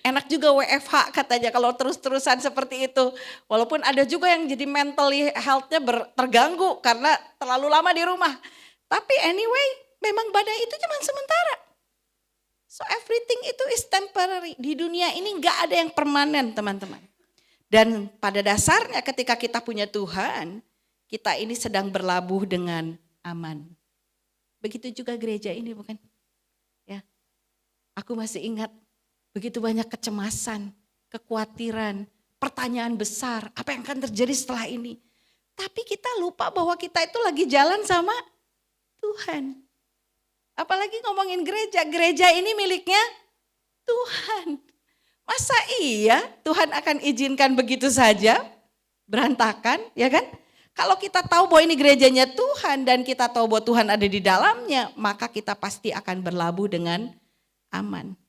Enak juga WFH katanya kalau terus-terusan seperti itu. Walaupun ada juga yang jadi mentally health-nya terganggu karena terlalu lama di rumah. Tapi anyway, memang badai itu cuma sementara. So everything itu is temporary. Di dunia ini gak ada yang permanen teman-teman. Dan pada dasarnya ketika kita punya Tuhan, kita ini sedang berlabuh dengan aman. Begitu juga gereja ini bukan? Ya. Aku masih ingat begitu banyak kecemasan, kekhawatiran, pertanyaan besar, apa yang akan terjadi setelah ini. Tapi kita lupa bahwa kita itu lagi jalan sama Tuhan. Apalagi ngomongin gereja, gereja ini miliknya Tuhan. Masa iya Tuhan akan izinkan begitu saja berantakan, ya kan? Kalau kita tahu bahwa ini gerejanya Tuhan dan kita tahu bahwa Tuhan ada di dalamnya, maka kita pasti akan berlabuh dengan aman.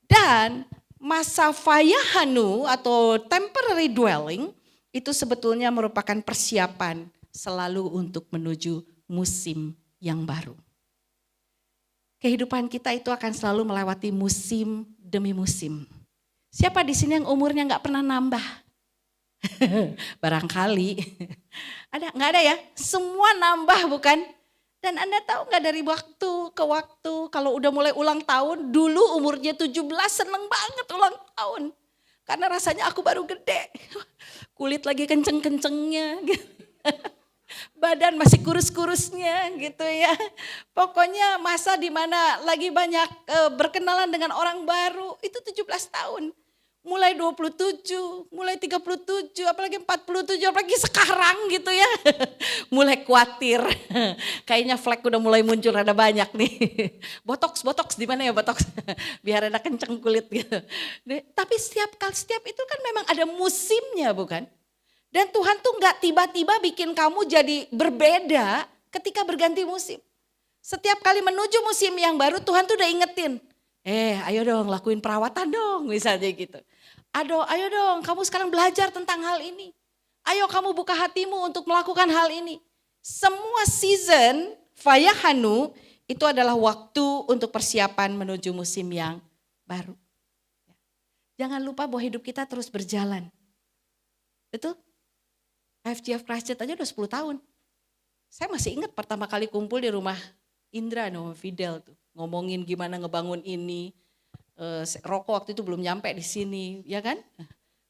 Dan masa fayahanu atau temporary dwelling itu sebetulnya merupakan persiapan selalu untuk menuju musim yang baru. Kehidupan kita itu akan selalu melewati musim demi musim. Siapa di sini yang umurnya gak pernah nambah? Barangkali nggak ada ya, semua nambah bukan? Dan Anda tahu nggak dari waktu ke waktu kalau udah mulai ulang tahun, dulu umurnya 17 seneng banget ulang tahun karena rasanya aku baru gede, kulit lagi kenceng-kencengnya, badan masih kurus-kurusnya gitu ya. Pokoknya masa dimana lagi banyak berkenalan dengan orang baru itu 17 tahun. Mulai 27, mulai 37, apalagi 47, apalagi sekarang gitu ya. Mulai khawatir, kayaknya flek udah mulai muncul ada banyak nih. Botox di mana ya botox? Biar ada kenceng kulit gitu. Tapi setiap itu kan memang ada musimnya bukan? Dan Tuhan tuh gak tiba-tiba bikin kamu jadi berbeda ketika berganti musim. Setiap kali menuju musim yang baru Tuhan tuh udah ingetin. Ayo dong lakuin perawatan dong misalnya gitu. Ayo dong kamu sekarang belajar tentang hal ini. Ayo kamu buka hatimu untuk melakukan hal ini. Semua season fayahanu itu adalah waktu untuk persiapan menuju musim yang baru. Jangan lupa bahwa hidup kita terus berjalan. Betul? FGF Christchurch aja udah 10 tahun. Saya masih ingat pertama kali kumpul di rumah Indra sama Fidel tuh. Ngomongin gimana ngebangun ini. Rokok waktu itu belum nyampe di sini, ya kan?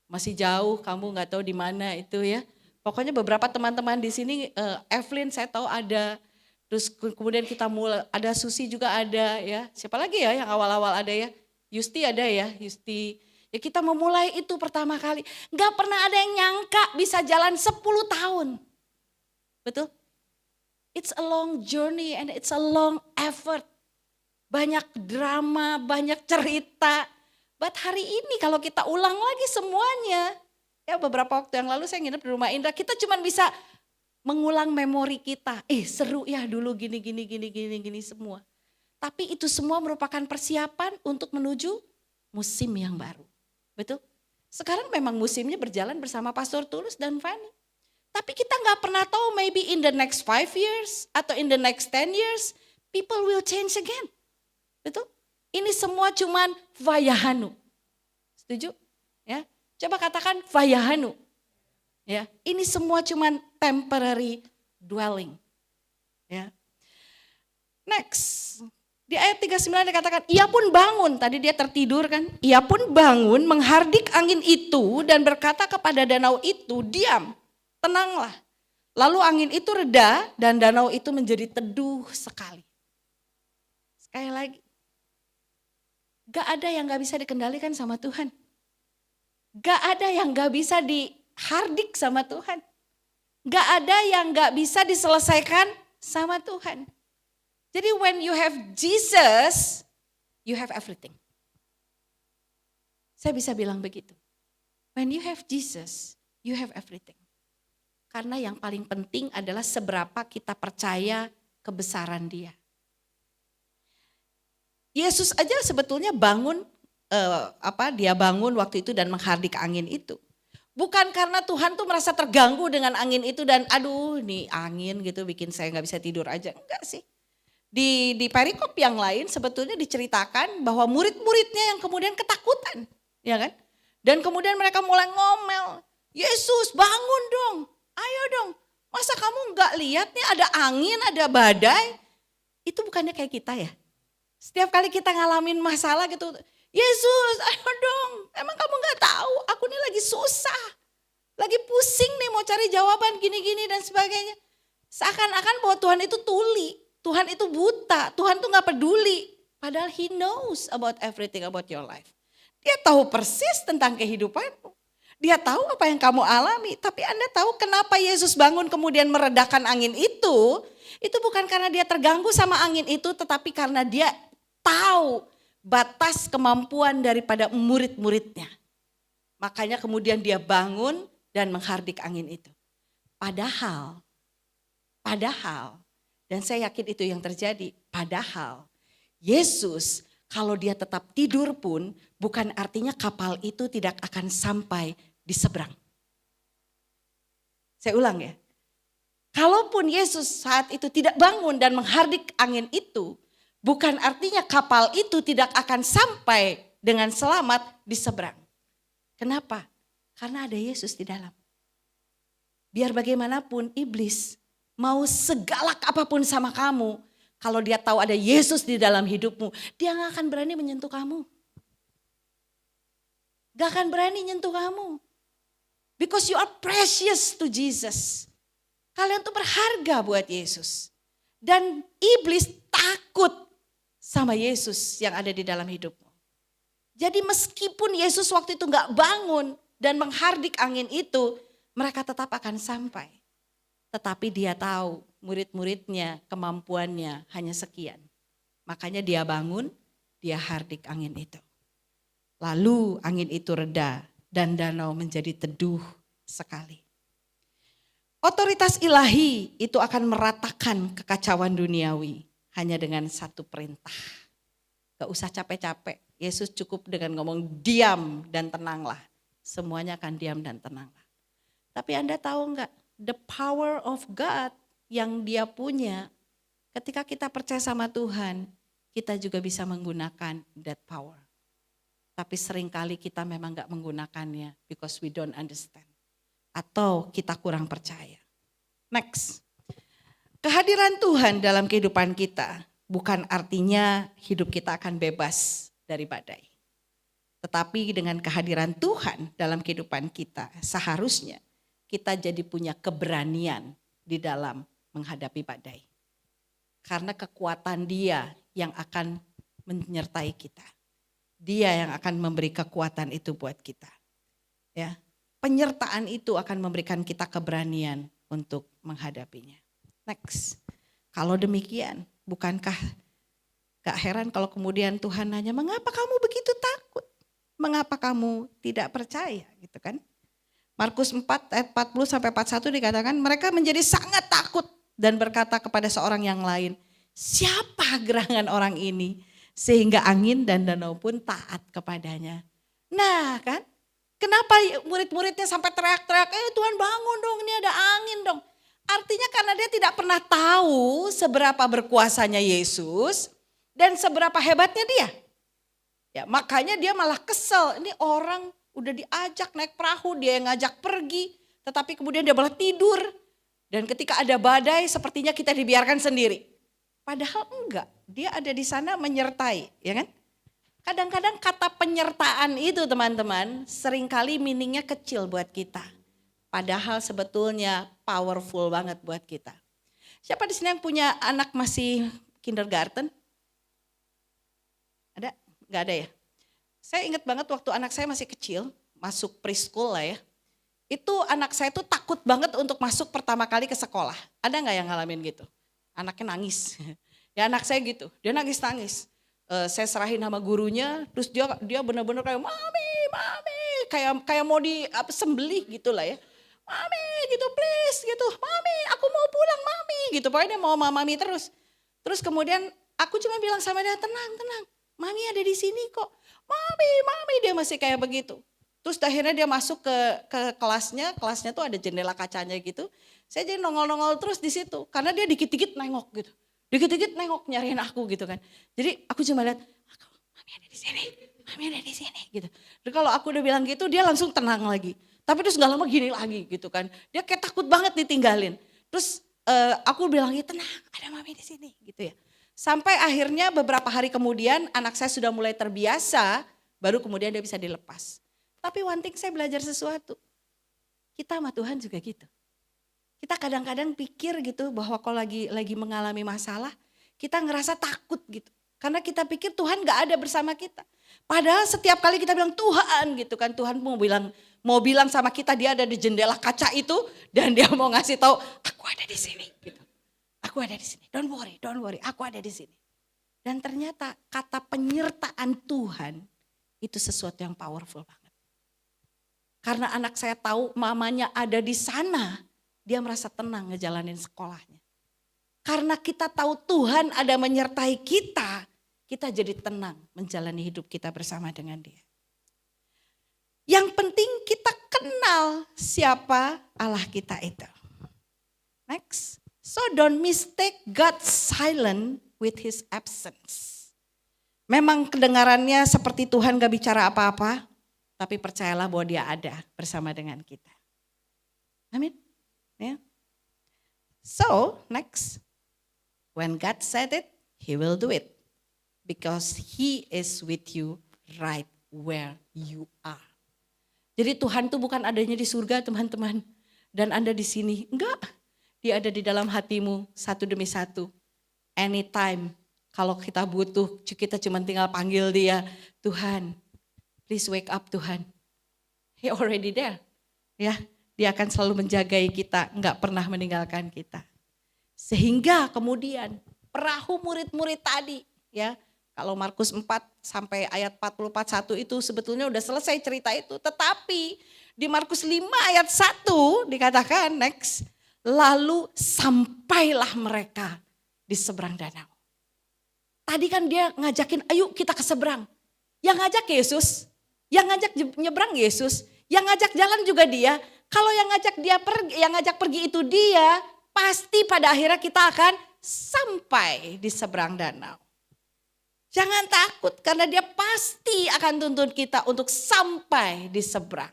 Masih jauh, kamu nggak tahu di mana itu ya. Pokoknya beberapa teman-teman di sini, Evelyn saya tahu ada. Terus kemudian kita mulai, ada Susi juga ada ya. Siapa lagi ya yang awal-awal ada ya? Yusti ada ya, Yusti. Ya kita memulai itu pertama kali. Gak pernah ada yang nyangka bisa jalan 10 tahun. Betul? It's a long journey and it's a long effort. Banyak drama, banyak cerita. But hari ini kalau kita ulang lagi semuanya. Ya beberapa waktu yang lalu saya nginep di rumah Indra. Kita cuma bisa mengulang memori kita. Seru ya dulu gini semua. Tapi itu semua merupakan persiapan untuk menuju musim yang baru. Betul? Sekarang memang musimnya berjalan bersama Pastor Tulus dan Fanny. Tapi kita gak pernah tahu maybe in the next 5 years atau in the next 10 years people will change again. Betul? Ini semua cuman vayahanu. Setuju? Ya. Coba katakan vayahanu. Ya, ini semua cuman temporary dwelling. Ya. Next. Di ayat 39 dikatakan, ia pun bangun, tadi dia tertidur kan. Ia pun bangun menghardik angin itu dan berkata kepada danau itu, diam, tenanglah. Lalu angin itu reda dan danau itu menjadi teduh sekali. Sekali lagi, gak ada yang gak bisa dikendalikan sama Tuhan. Gak ada yang gak bisa dihardik sama Tuhan. Gak ada yang gak bisa diselesaikan sama Tuhan. Jadi when you have Jesus, you have everything. Saya bisa bilang begitu. When you have Jesus, you have everything. Karena yang paling penting adalah seberapa kita percaya kebesaran Dia. Yesus aja sebetulnya bangun, dia bangun waktu itu dan menghardik angin itu. Bukan karena Tuhan tuh merasa terganggu dengan angin itu dan aduh nih angin gitu bikin saya gak bisa tidur aja. Enggak sih. Di perikop yang lain sebetulnya diceritakan bahwa murid-muridnya yang kemudian ketakutan. Ya kan? Dan kemudian mereka mulai ngomel. Yesus bangun dong, ayo dong. Masa kamu gak lihat nih ada angin, ada badai. Itu bukannya kayak kita ya. Setiap kali kita ngalamin masalah gitu. Yesus ayo dong, emang kamu gak tahu aku nih lagi susah. Lagi pusing nih mau cari jawaban gini-gini dan sebagainya. Seakan-akan bahwa Tuhan itu tuli, Tuhan itu buta, Tuhan tuh gak peduli. Padahal He knows about everything about your life. Dia tahu persis tentang kehidupanmu. Dia tahu apa yang kamu alami. Tapi Anda tahu kenapa Yesus bangun kemudian meredakan angin itu. Itu bukan karena dia terganggu sama angin itu. Tetapi karena dia tahu batas kemampuan daripada murid-muridnya. Makanya kemudian dia bangun dan menghardik angin itu. Padahal, dan saya yakin itu yang terjadi. Padahal Yesus kalau dia tetap tidur pun bukan artinya kapal itu tidak akan sampai di seberang. Saya ulang ya. Kalaupun Yesus saat itu tidak bangun dan menghardik angin itu, bukan artinya kapal itu tidak akan sampai dengan selamat di seberang. Kenapa? Karena ada Yesus di dalam. Biar bagaimanapun iblis mau segalak apapun sama kamu, kalau dia tahu ada Yesus di dalam hidupmu, dia gak akan berani menyentuh kamu. Gak akan berani menyentuh kamu. Because you are precious to Jesus. Kalian tuh berharga buat Yesus. Dan iblis takut sama Yesus yang ada di dalam hidupmu. Jadi meskipun Yesus waktu itu gak bangun dan menghardik angin itu, mereka tetap akan sampai. Tetapi dia tahu murid-muridnya kemampuannya hanya sekian. Makanya dia bangun, dia hardik angin itu. Lalu angin itu reda dan danau menjadi teduh sekali. Otoritas ilahi itu akan meratakan kekacauan duniawi hanya dengan satu perintah. Gak usah capek-capek, Yesus cukup dengan ngomong diam dan tenanglah. Semuanya akan diam dan tenanglah. Tapi Anda tahu enggak, the power of God yang dia punya Ketika kita percaya sama Tuhan, kita juga bisa menggunakan that power. Tapi seringkali kita memang gak menggunakannya because we don't understand. Atau kita kurang percaya. Next. Kehadiran Tuhan dalam kehidupan kita bukan artinya hidup kita akan bebas dari badai. Tetapi dengan kehadiran Tuhan dalam kehidupan kita, seharusnya kita jadi punya keberanian di dalam menghadapi badai. Karena kekuatan Dia yang akan menyertai kita. Dia yang akan memberi kekuatan itu buat kita. Ya, penyertaan itu akan memberikan kita keberanian untuk menghadapinya. Next. Kalau demikian, bukankah gak heran kalau kemudian Tuhan nanya, mengapa kamu begitu takut? Mengapa kamu tidak percaya? Gitu kan? Markus 4 ayat 40 sampai 41 dikatakan, mereka menjadi sangat takut dan berkata kepada seorang yang lain, siapa gerangan orang ini? Sehingga angin dan danau pun taat kepadanya. Nah kan, kenapa murid-muridnya sampai teriak-teriak, Tuhan bangun dong, ini ada angin dong. Artinya karena dia tidak pernah tahu seberapa berkuasanya Yesus dan seberapa hebatnya dia. Ya, makanya dia malah kesel, ini orang udah diajak naik perahu, dia yang ngajak pergi, tetapi kemudian dia malah tidur. Dan ketika ada badai sepertinya kita dibiarkan sendiri. Padahal enggak, dia ada di sana menyertai, ya kan? Kadang-kadang kata penyertaan itu teman-teman seringkali meaningnya kecil buat kita. Padahal sebetulnya powerful banget buat kita. Siapa di sini yang punya anak masih kindergarten? Ada? Enggak ada ya? Saya ingat banget waktu anak saya masih kecil, masuk preschool lah ya. Itu anak saya tuh takut banget untuk masuk pertama kali ke sekolah. Ada enggak yang ngalamin gitu? Anaknya nangis. Ya anak saya gitu, dia nangis-nangis. Saya serahin sama gurunya, terus dia benar-benar kayak mami, kayak mau disembelih gitu lah ya. Mami gitu please gitu, mami aku mau pulang mami gitu. Pokoknya dia mau mami terus. Terus kemudian aku cuma bilang sama dia, tenang, mami ada di sini kok. Mami, dia masih kayak begitu. Terus akhirnya dia masuk ke kelasnya tuh ada jendela kacanya gitu. Saya jadi nongol-nongol terus di situ, karena dia dikit-dikit nengok gitu. Dikit-dikit nengok nyariin aku gitu kan. Jadi aku cuma lihat, mami ada di sini gitu. Dan kalau aku udah bilang gitu dia langsung tenang lagi. Tapi terus gak lama gini lagi gitu kan. Dia kayak takut banget ditinggalin. Terus aku bilang, tenang ada mami di sini gitu ya. Sampai akhirnya beberapa hari kemudian anak saya sudah mulai terbiasa, baru kemudian dia bisa dilepas. Tapi one thing saya belajar sesuatu. Kita sama Tuhan juga gitu. Kita kadang-kadang pikir gitu bahwa kalau lagi mengalami masalah, kita ngerasa takut gitu. Karena kita pikir Tuhan gak ada bersama kita. Padahal setiap kali kita bilang Tuhan gitu kan, Tuhan mau bilang sama kita dia ada di jendela kaca itu dan dia mau ngasih tahu aku ada di sini gitu. Aku ada di sini. Don't worry, aku ada di sini. Dan ternyata kata penyertaan Tuhan itu sesuatu yang powerful banget. Karena anak saya tahu mamanya ada di sana, dia merasa tenang ngejalanin sekolahnya. Karena kita tahu Tuhan ada menyertai kita, kita jadi tenang menjalani hidup kita bersama dengan Dia. Yang penting kita kenal siapa Allah kita itu. Next. So don't mistake God's silence with His absence. Memang kedengarannya seperti Tuhan gak bicara apa-apa, tapi percayalah bahwa Dia ada bersama dengan kita. Amin. Ya. So next, when God said it, He will do it. Because He is with you right where you are. Jadi Tuhan tuh bukan adanya di surga teman-teman. Dan Anda di sini. Enggak. Dia ada di dalam hatimu satu demi satu. Anytime. Kalau kita butuh, kita cuma tinggal panggil Dia. Tuhan, please wake up Tuhan. He already there. Ya. Dia akan selalu menjagai kita, enggak pernah meninggalkan kita. Sehingga kemudian perahu murid-murid tadi, ya, kalau Markus 4 sampai ayat 44:1 itu sebetulnya udah selesai cerita itu. Tetapi di Markus 5 ayat 1 dikatakan next, lalu sampailah mereka di seberang danau. Tadi kan dia ngajakin, ayo kita ke seberang. Yang ngajak Yesus, yang ngajak nyebrang Yesus, yang ngajak jalan juga Dia. Kalau yang ngajak pergi itu Dia, pasti pada akhirnya kita akan sampai di seberang danau. Jangan takut karena dia pasti akan tuntun kita untuk sampai di seberang.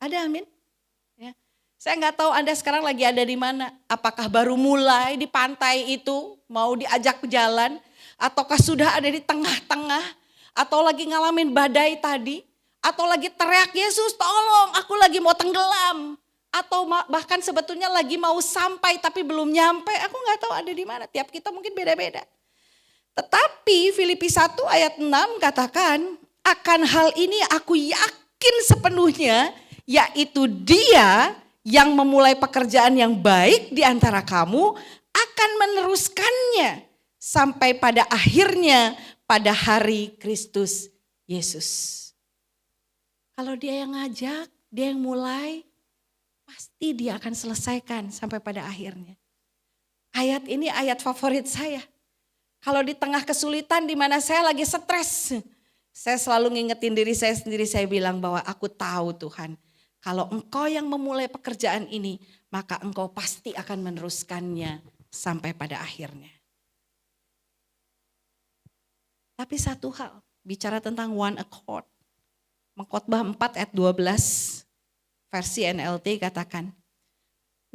Ada amin? Ya. Saya nggak tahu Anda sekarang lagi ada di mana. Apakah baru mulai di pantai itu, mau diajak jalan, ataukah sudah ada di tengah-tengah, atau lagi ngalamin badai tadi, atau lagi teriak, Yesus tolong aku lagi mau tenggelam. Atau bahkan sebetulnya lagi mau sampai tapi belum nyampe, aku gak tahu ada di mana, tiap kita mungkin beda-beda. Tetapi Filipi 1 ayat 6 katakan, akan hal ini aku yakin sepenuhnya, yaitu Dia yang memulai pekerjaan yang baik di antara kamu akan meneruskannya sampai pada akhirnya pada hari Kristus Yesus. Kalau Dia yang ngajak, Dia yang mulai, pasti Dia akan selesaikan sampai pada akhirnya. Ayat ini ayat favorit saya. Kalau di tengah kesulitan di mana saya lagi stres, saya selalu ngingetin diri saya sendiri, saya bilang bahwa aku tahu Tuhan, kalau Engkau yang memulai pekerjaan ini, maka Engkau pasti akan meneruskannya sampai pada akhirnya. Tapi satu hal, bicara tentang one accord. Mengkhotbah 4 ayat 12 versi NLT katakan,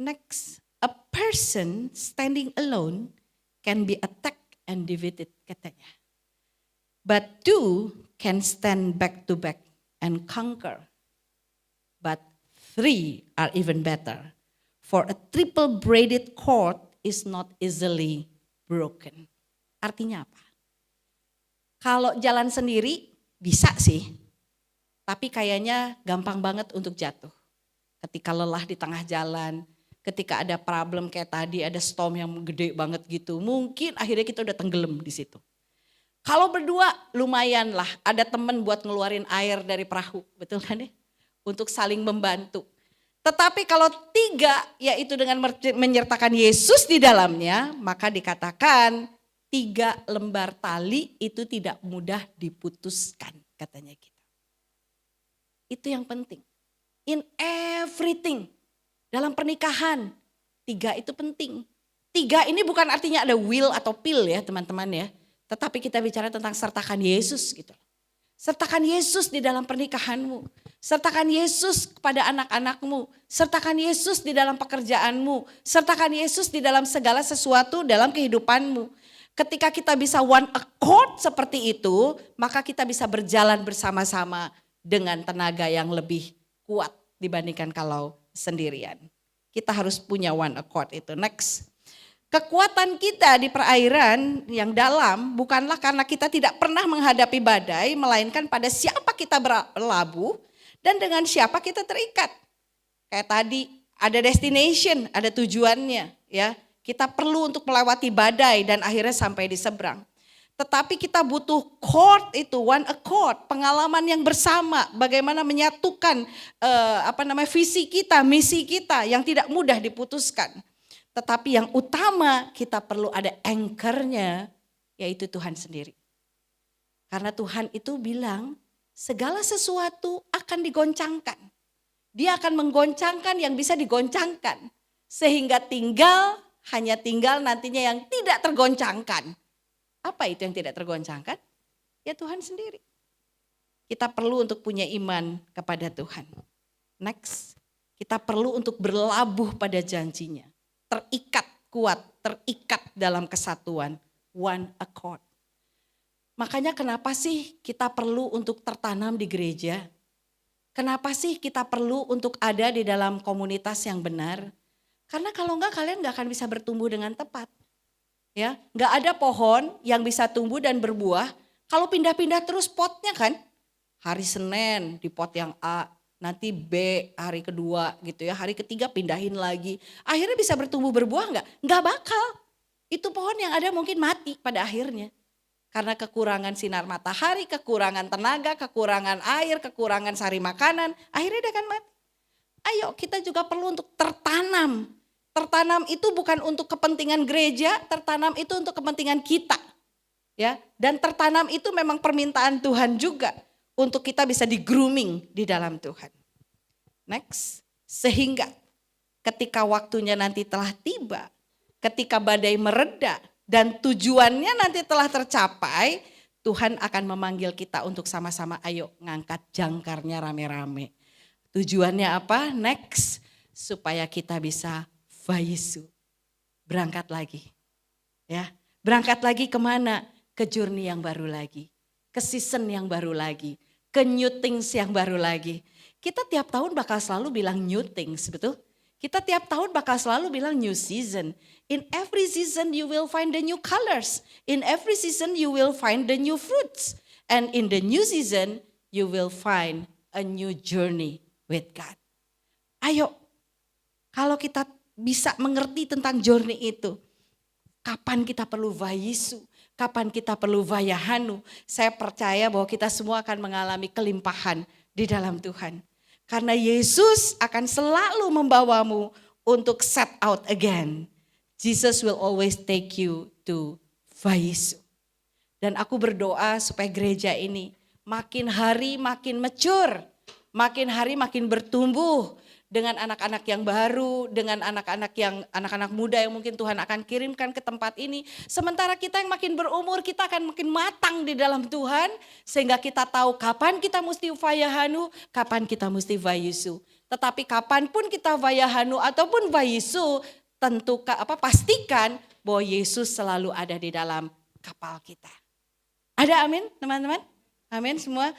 next, a person standing alone can be attacked and defeated katanya. But two can stand back to back and conquer. But three are even better. For a triple braided cord is not easily broken. Artinya apa? Kalau jalan sendiri bisa sih. Tapi kayaknya gampang banget untuk jatuh. Ketika lelah di tengah jalan, ketika ada problem kayak tadi, ada storm yang gede banget gitu. Mungkin akhirnya kita udah tenggelam di situ. Kalau berdua lumayan lah, ada teman buat ngeluarin air dari perahu, betul kan ya? Untuk saling membantu. Tetapi kalau tiga, yaitu dengan menyertakan Yesus di dalamnya, maka dikatakan 3 lembar tali itu tidak mudah diputuskan, katanya kita. Itu yang penting. In everything. Dalam pernikahan, 3 itu penting. 3 ini bukan artinya ada will atau pill ya teman-teman ya. Tetapi kita bicara tentang sertakan Yesus gitu. Sertakan Yesus di dalam pernikahanmu. Sertakan Yesus kepada anak-anakmu. Sertakan Yesus di dalam pekerjaanmu. Sertakan Yesus di dalam segala sesuatu dalam kehidupanmu. Ketika kita bisa one accord seperti itu, maka kita bisa berjalan bersama-sama dengan tenaga yang lebih kuat dibandingkan kalau sendirian. Kita harus punya one accord itu. Next. Kekuatan kita di perairan yang dalam bukanlah karena kita tidak pernah menghadapi badai, melainkan pada siapa kita berlabuh dan dengan siapa kita terikat. Kayak tadi ada destination, ada tujuannya ya. Kita perlu untuk melewati badai dan akhirnya sampai di seberang. Tetapi kita butuh cord itu, one accord, pengalaman yang bersama, bagaimana menyatukan visi kita, misi kita yang tidak mudah diputuskan. Tetapi yang utama kita perlu ada anchornya, yaitu Tuhan sendiri. Karena Tuhan itu bilang segala sesuatu akan digoncangkan. Dia akan menggoncangkan yang bisa digoncangkan. Sehingga hanya tinggal nantinya yang tidak tergoncangkan. Apa itu yang tidak tergoncangkan? Ya Tuhan sendiri. Kita perlu untuk punya iman kepada Tuhan. Next, kita perlu untuk berlabuh pada janjinya. Terikat kuat, terikat dalam kesatuan. One accord. Makanya kenapa sih kita perlu untuk tertanam di gereja? Kenapa sih kita perlu untuk ada di dalam komunitas yang benar? Karena kalau enggak kalian enggak akan bisa bertumbuh dengan tepat. Ya, enggak ada pohon yang bisa tumbuh dan berbuah kalau pindah-pindah terus potnya kan. Hari Senin di pot yang A, nanti B hari kedua gitu ya, hari ketiga pindahin lagi. Akhirnya bisa bertumbuh berbuah enggak? Enggak bakal. Itu pohon yang ada mungkin mati pada akhirnya. Karena kekurangan sinar matahari, kekurangan tenaga, kekurangan air, kekurangan sari makanan, akhirnya dia akan mati. Ayo kita juga perlu untuk tertanam. Tertanam itu bukan untuk kepentingan gereja, tertanam itu untuk kepentingan kita. Ya, dan tertanam itu memang permintaan Tuhan juga untuk kita bisa di-grooming di dalam Tuhan. Next, sehingga ketika waktunya nanti telah tiba, ketika badai mereda dan tujuannya nanti telah tercapai, Tuhan akan memanggil kita untuk sama-sama ayo ngangkat jangkarnya rame-rame. Tujuannya apa? Next, supaya kita bisa vayisu. Berangkat lagi. Ya, berangkat lagi kemana? Ke journey yang baru lagi. Ke season yang baru lagi. Ke new things yang baru lagi. Kita tiap tahun bakal selalu bilang new things, betul? Kita tiap tahun bakal selalu bilang new season. In every season you will find the new colors. In every season you will find the new fruits. And in the new season you will find a new journey with God. Ayo, kalau kita bisa mengerti tentang journey itu, kapan kita perlu vayisu, kapan kita perlu vayahanu, saya percaya bahwa kita semua akan mengalami kelimpahan di dalam Tuhan. Karena Yesus akan selalu membawamu untuk set out again. Jesus will always take you to vayisu. Dan aku berdoa supaya gereja ini makin hari makin mature, makin hari makin bertumbuh dengan anak-anak yang baru, dengan anak-anak muda yang mungkin Tuhan akan kirimkan ke tempat ini. Sementara kita yang makin berumur, kita akan makin matang di dalam Tuhan, sehingga kita tahu kapan kita mesti vayahanu, kapan kita mesti vayisu. Tetapi kapanpun kita vayahanu ataupun vayisu, pastikan bahwa Yesus selalu ada di dalam kapal kita. Ada amin teman-teman? Amin semua.